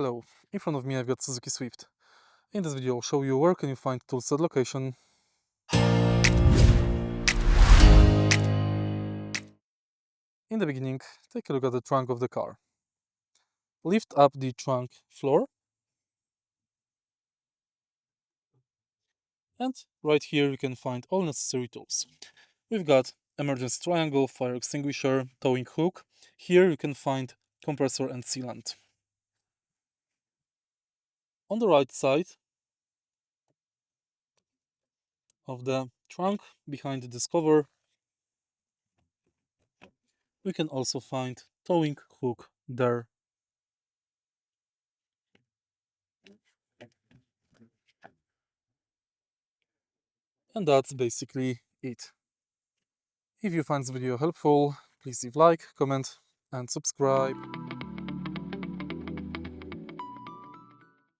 Hello, in front of me I've got Suzuki Swift. In this video I'll show you where can you find toolset location. In the beginning, take a look at the trunk of the car. Lift up the trunk floor, and right here you can find all necessary tools. We've got emergency triangle, fire extinguisher, towing hook. Here you can find compressor and sealant. On the right side of the trunk, behind this cover, we can also find towing hook there. And that's basically it. If you find this video helpful, please leave like, comment and subscribe.